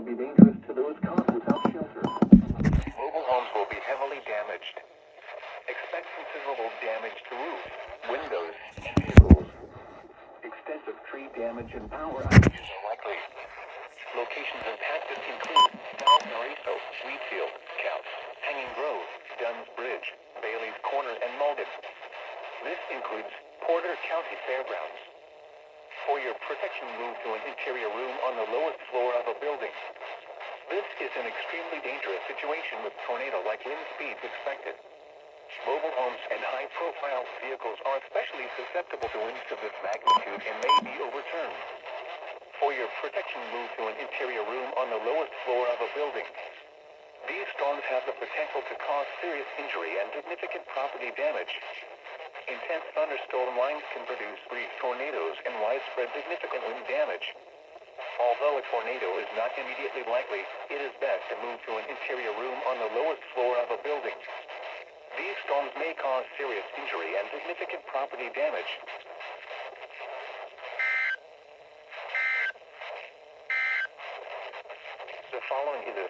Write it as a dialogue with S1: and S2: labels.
S1: will be dangerous to those caught without shelter.
S2: Mobile homes will be heavily damaged. Expect considerable damage to roofs, windows,
S1: And vehicles. Extensive tree damage and power outages
S2: are likely. Locations impacted include South Mariso, Wheatfield, Counts, Hanging Grove, Dunn's Bridge, Bailey's Corner, and Malden. This includes Porter County Fairgrounds. For your protection, move to an interior room on the lowest floor of a building. This is an extremely dangerous situation with tornado-like wind speeds expected. Mobile homes and high-profile vehicles are especially susceptible to winds of this magnitude and may be overturned. For your protection, move to an interior room on the lowest floor of a building. These storms have the potential to cause serious injury and significant property damage. Intense thunderstorm lines can produce brief tornadoes and widespread significant wind damage. Although a tornado is not immediately likely, it is best to move to an interior room on the lowest floor of a building. These storms may cause serious injury and significant property damage. The following is a